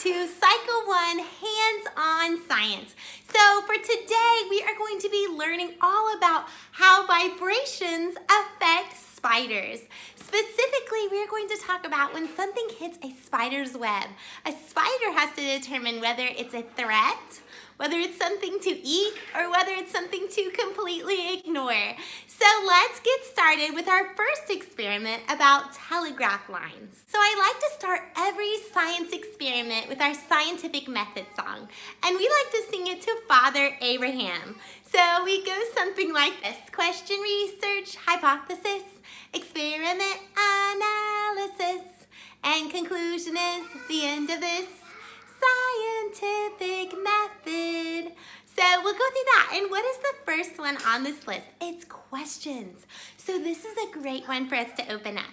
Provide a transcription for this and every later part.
to Cycle 1 Hands-on Science. So for today, we are going to be learning all about how vibrations affect spiders. Specifically, we're going to talk about when something hits a spider's web. A spider has to determine whether it's a threat, whether it's something to eat, or whether it's something to completely ignore. So let's get started with our first experiment about telegraph lines. So I like to start every science experiment with our scientific method song, and we like to sing it to Father Abraham. So we go something like this: question, research, hypothesis, experiment, analysis, and conclusion is the end of this scientific method. So we'll go through that. And what is the first one on this list? It's questions. So this is a great one for us to open up.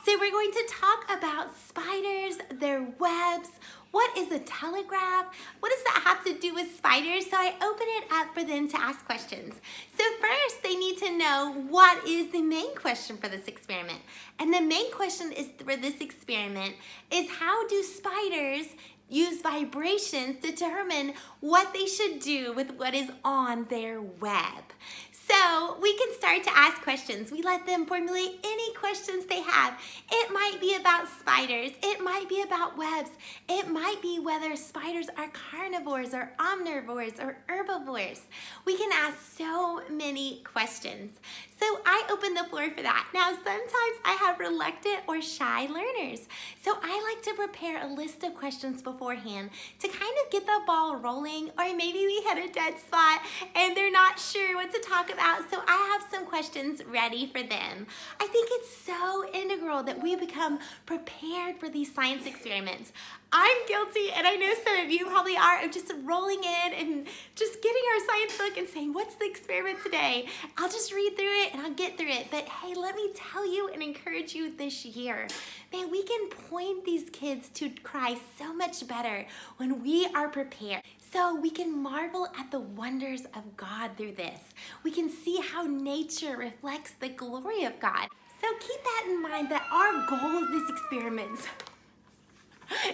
So we're going to talk about spiders, their webs. What is a telegraph? What does that have to do with spiders? So I open it up for them to ask questions. So first, they need to know what is the main question for this experiment. And the main question is for this experiment is, how do spiders use vibrations to determine what they should do with what is on their web? So we can start to ask questions. We let them formulate any questions they have. It might be about spiders. It might be about webs. It might be whether spiders are carnivores or omnivores or herbivores. We can ask so many questions. So I open the floor for that. Now, sometimes I have reluctant or shy learners. So I like to prepare a list of questions beforehand to kind of get the ball rolling, or maybe we hit a dead spot and they're not sure what to talk about. So I have some questions ready for them. I think it's so integral that we become prepared for these science experiments. I'm guilty, and I know some of you probably are, of just rolling in and just getting our science book and saying, what's the experiment today? I'll just read through it and I'll get through it. But hey, let me tell you and encourage you this year, man, we can point these kids to Christ so much better when we are prepared. So we can marvel at the wonders of God through this. We can see how nature reflects the glory of God. So keep that in mind, that our goal of this experiment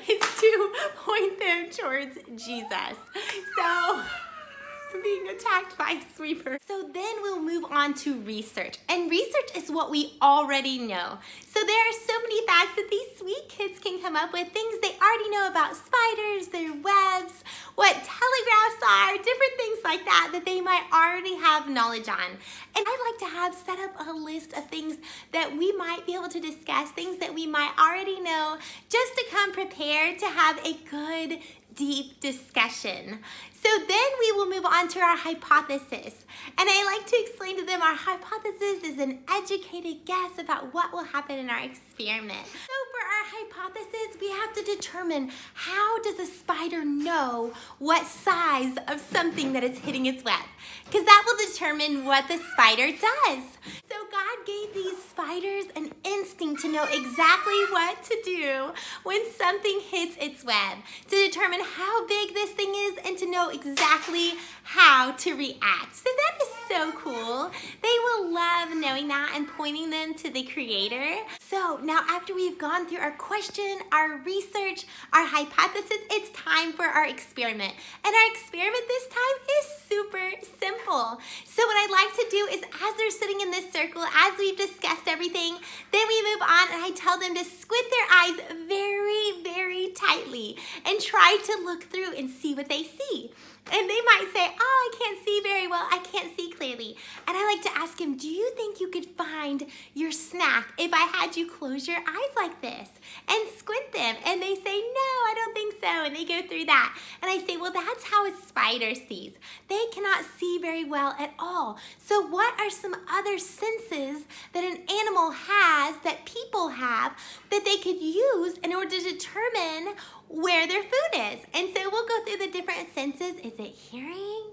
is to point them towards Jesus. So, being attacked by a sweeper. So then we'll move on to research. And research is what we already know. So there are so many facts that these sweet kids can come up with, things they already know about spiders, their webs, what telegraphs are, different things like that that they might already have knowledge on. And I'd like to have set up a list of things that we might be able to discuss, things that we might already know, just to come prepared to have a good, deep discussion. So then we will move on to our hypothesis. And I like to explain to them our hypothesis is an educated guess about what will happen in our experiment. So for our hypothesis, we have to determine, how does a spider know what size of something that is hitting its web? Because that will determine what the spider does. So God gave these spiders an instinct to know exactly what to do when something hits its web, to determine how big this thing is and to know exactly how to react. So that is so cool. They will love knowing that and pointing them to the Creator. So now, after we've gone through our question, our research, our hypothesis, it's time for our experiment. And our experiment this time is super simple. So what I'd like to do is, as they're sitting in this circle, as we've discussed everything, then we move on and I tell them to squint their eyes very, very tightly and try to look through and see what they see. And they might say, oh, I can't see very well. I can't see clearly. And I like to ask him, do you think you could find your snack if I had you close your eyes like this and squint them? And they say, no, I don't think so. And they go through that. And I say, well, that's how a spider sees. They cannot see very well at all. So what are some other senses that an animal has, that people have, that they could use in order to determine where their food is? And so we'll go through the different senses. Is it hearing?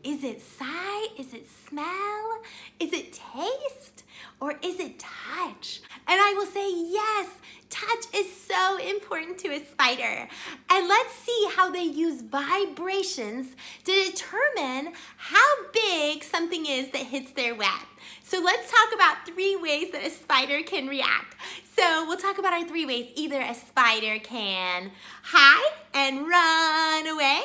Is it sight? Is it smell? Is it taste? Or is it touch? And I will say yes, touch is so important to a spider. And let's see how they use vibrations to determine how big something is that hits their web. So let's talk about 3 ways that a spider can react. So we'll talk about our 3 ways. Either a spider can hide and run away,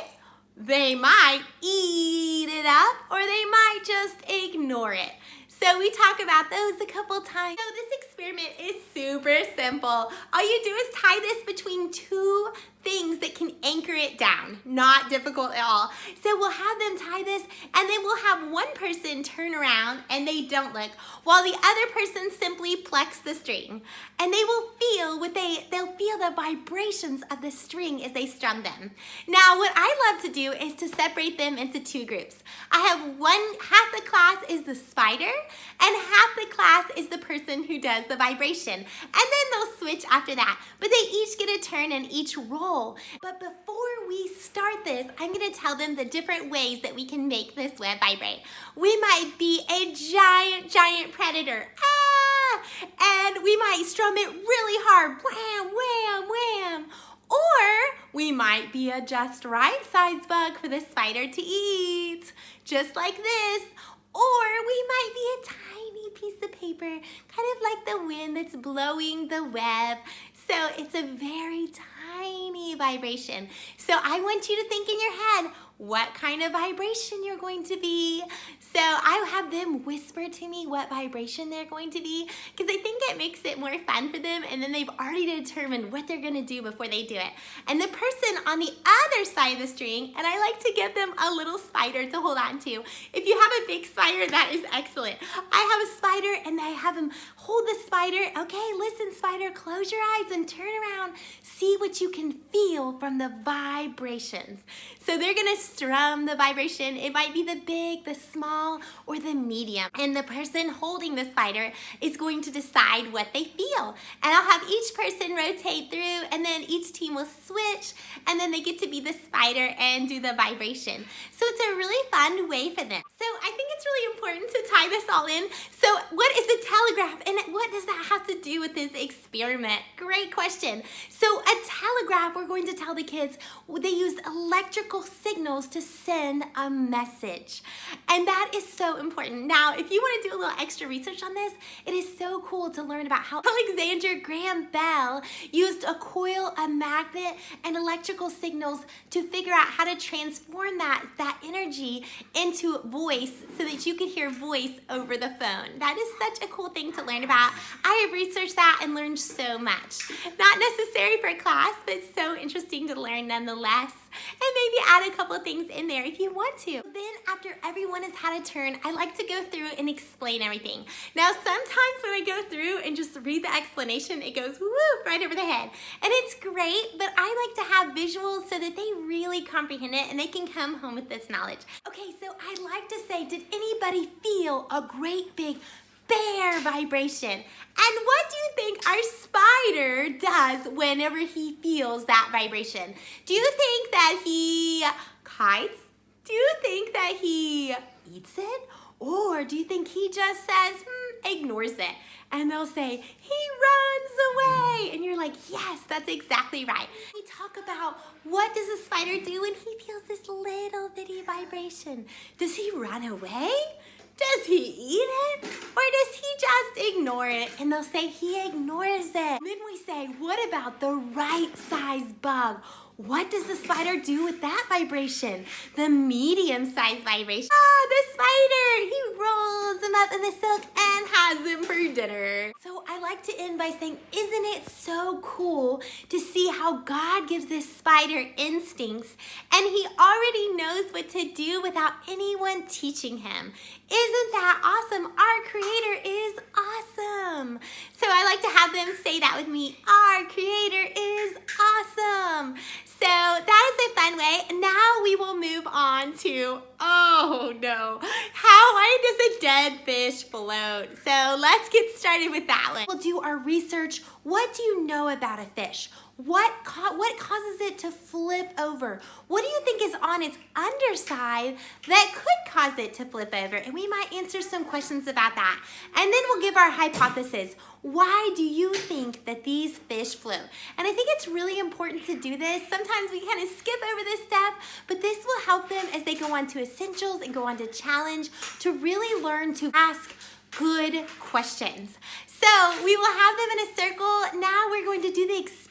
they might eat it up, or they might just ignore it. So we talk about those a couple times. So this experiment is super simple. All you do is tie this between 2 things that can anchor it down. Not difficult at all. So we'll have them tie this, and then we'll have one person turn around and they don't look, while the other person simply plucks the string. And they will feel they'll feel the vibrations of the string as they strum them. Now what I love to do is to separate them into 2 groups. I have half the class is the spider, and half the class is the person who does the vibration. And then they'll switch after that. But they each get a turn and each roll. But before we start this, I'm gonna tell them the different ways that we can make this web vibrate. We might be a giant predator. And we might strum it really hard. Wham, wham, wham. Or we might be a just right size bug for the spider to eat, just like this. Or we might be a tiny piece of paper, kind of like the wind that's blowing the web. So it's a very tiny vibration. So I want you to think in your head what kind of vibration you're going to be. So I'll have them whisper to me what vibration they're going to be, because I think it makes it more fun for them, and then they've already determined what they're gonna do before they do it. And the person on the other side of the string, and I like to give them a little spider to hold on to. If you have a big spider, that is excellent. I have a spider and I have them hold the spider. Okay, listen spider, close your eyes and turn around. See what you can feel from the vibrations. So they're gonna strum the vibration. It might be the big, the small, or the medium. And the person holding the spider is going to decide what they feel. And I'll have each person rotate through, and then each team will switch, and then they get to be the spider and do the vibration. So it's a really fun way for them. So I think it's really important to tie this all in. So what is a telegraph, and what does that have to do with this experiment? Great question. So a telegraph, we're going to tell the kids, they used electrical signals to send a message. And that is so important. Now, if you want to do a little extra research on this, it is so cool to learn about how Alexander Graham Bell used a coil, a magnet, and electrical signals to figure out how to transform that energy into voice so that you could hear voice over the phone. That is such a cool thing to learn about. I have researched that and learned so much. Not necessary for class, but so interesting to learn nonetheless. And maybe add a couple of things in there if you want to. Then after everyone has had a turn, I like to go through and explain everything. Now sometimes when I go through and just read the explanation, it goes woo right over the head. And it's great, but I like to have visuals so that they really comprehend it and they can come home with this knowledge. Okay, so I'd like to say, did anybody feel a great big bear vibration? And what do you think our spider does whenever he feels that vibration? Do you think that he hides? Do you think that he eats it? Or do you think he just says, ignores it? And they'll say, he runs away. And you're like, yes, that's exactly right. We talk about what does a spider do when he feels this little bitty vibration? Does he run away? Does he eat it? Or does he just ignore it? And they'll say he ignores it. Then we say, what about the right size bug? What does the spider do with that vibration? The medium-sized vibration. The spider, he rolls them up in the silk and has them for dinner. So I like to end by saying, isn't it so cool to see how God gives this spider instincts and he already knows what to do without anyone teaching him? Isn't that awesome? Our Creator is awesome. So I like to have them say that with me. Our Creator is awesome. So that is a fun way. Now we will move on to, oh no, why does a dead fish float? So let's get started with that one. We'll do our research. What do you know about a fish? What causes it to flip over? What do you think is on its underside that could cause it to flip over? And we might answer some questions about that. And then we'll give our hypothesis. Why do you think that these fish float? And I think it's really important to do this. Sometimes we kind of skip over this step, but this will help them as they go on to essentials and go on to challenge to really learn to ask good questions. So we will have them in a circle. Now we're going to do the experiment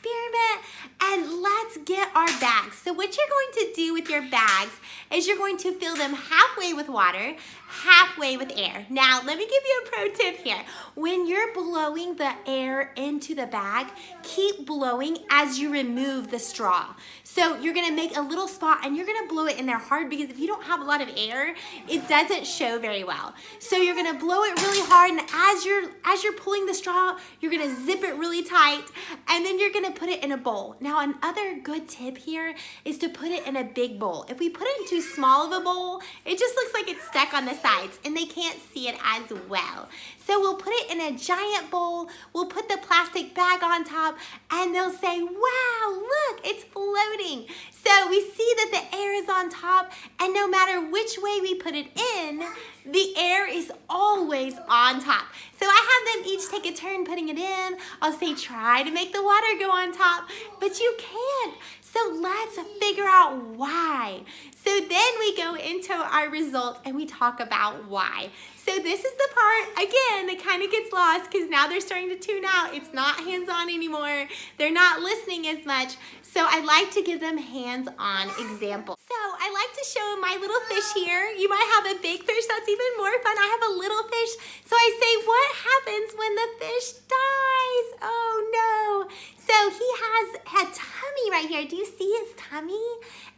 and let's get our bags. So what you're going to do with your bags is you're going to fill them halfway with water, halfway with air. Now let me give you a pro tip here. When you're blowing the air into the bag, keep blowing as you remove the straw. So you're gonna make a little spot and you're gonna blow it in there hard because if you don't have a lot of air, it doesn't show very well. So you're gonna blow it really hard and as you're pulling the straw, you're gonna zip it really tight and then you're gonna put it in a bowl. Now another good tip here is to put it in a big bowl. If we put it in too small of a bowl, it just looks like it's stuck on the sides and they can't see it as well. So we'll put it in a giant bowl, we'll put the plastic bag on top and they'll say, wow, look, it's floating. So we see that the air is on top and no matter which way we put it in, the air is always on top. So I have them each take a turn putting it in. I'll say try to make the water go on top, but you can't. So let's figure out why. So then we go into our results and we talk about why. So this is the part, again, that kind of gets lost because now they're starting to tune out. It's not hands-on anymore. They're not listening as much. So I like to give them hands-on examples. So I like to show my little fish here. You might have a big fish, that's even more fun. I have a little fish. So I say, what happens when the fish dies? Oh no. So he has a tummy right here. Do you see his tummy?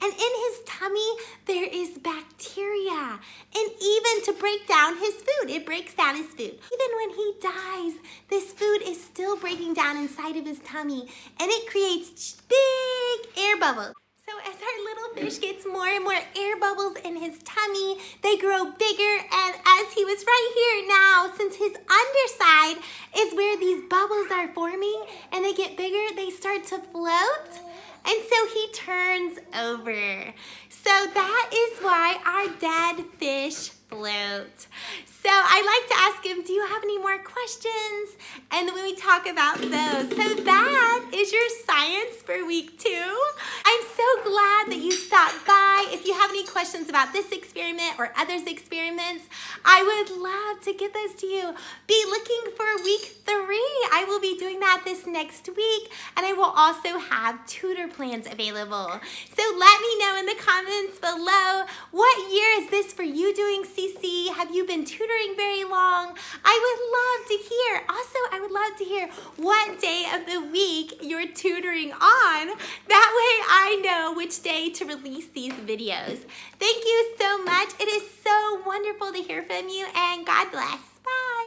And in his tummy, there is bacteria. And even to break down his food, it breaks down his food. Even when he dies, this food is still breaking down inside of his tummy. And it creates big air bubbles. So as our little fish gets more and more air bubbles in his tummy, they grow bigger. And as he was right here now, since his underside is where these bubbles are forming and they get bigger, they start to float. And so he turns over. So that is why our dead fish float. So I like to ask him, do you have any more questions? And then we talk about those. So that is your science for week 2. I'm so glad that you stopped by. If you have any questions about this experiment or others' experiments, I would love to get those to you. Be looking for week 3. I will be doing that this next week, and I will also have tutor plans available. So let me know in the comments below, what year is this for you doing CC? Have you been tutoring very long? I would love to hear. Also, I would love to hear what day of the week you're tutoring on. That way I know which day to release these videos. Thank you so much. It is so wonderful to hear from you, and God bless. Bye.